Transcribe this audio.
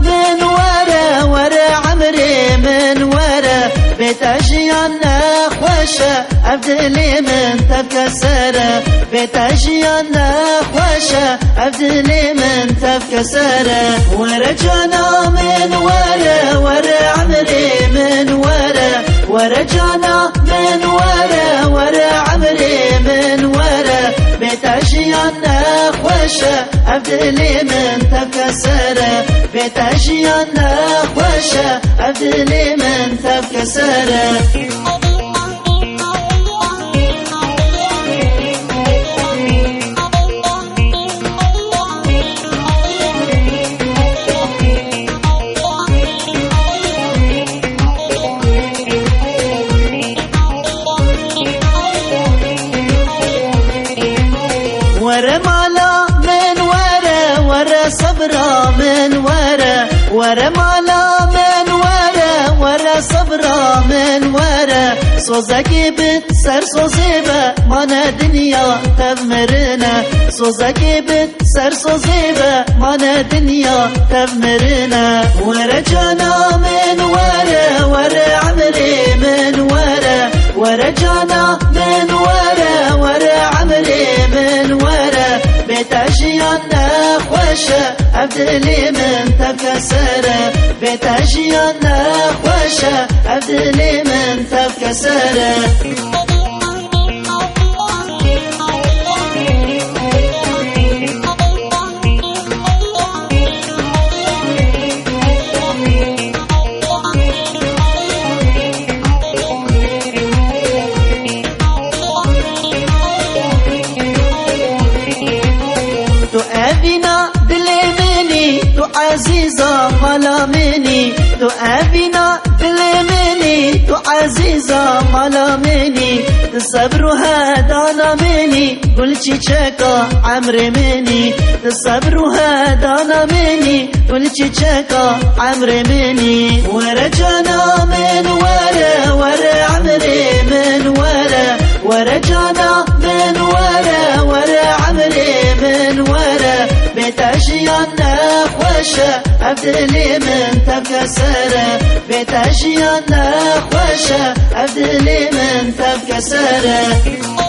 من ورا ورا عمري من ورا بيت أجيالنا خوشة أبدلي من تبكى سارة بيت أجيالنا خوشة أبدلي من تبكى سارة ورجعنا من ورا ورا عمري من ورا ورجعنا من ورا ورا عمري من ورا بيت أجيالنا خوشة أبدلي من تبكى سارة بيت أجيالنا خوشة أبدلي من تبكى سارة ورا مالا من ورا ورا صبرا من ورا ورا مالا من ورا ورا صبرا من ورا سوزكي بتسر سوزيبا مانا دنيا تبمرنا سوزكي بتسر سوزيبا مانا دنيا تبمرنا ورجعنا من ورا ورا عمري من ورا ورجعنا من ورا ورا عمري من ورا بيت أجيالنا خوشة أبدلي من تبكى سارة بيت أجيالنا خوشة أبدلي من تبكى سارة تو أبينا دلي مني تو عزيزة مالا مني تو أبينا دلي مني تو عزيزة مالا مني تصبرها دانا مني قل چيچكا عمري مني تصبرها دانا مني قل چيچكا عمري مني ورجعنا من ورا ورا عمري من ورا ورجعنا من ورا ورا عمري من ورا بيت أجيالنا خوشة أبدلي من تبكى سارة بيت أجيالنا خوشة أبدلي من تبكى سارة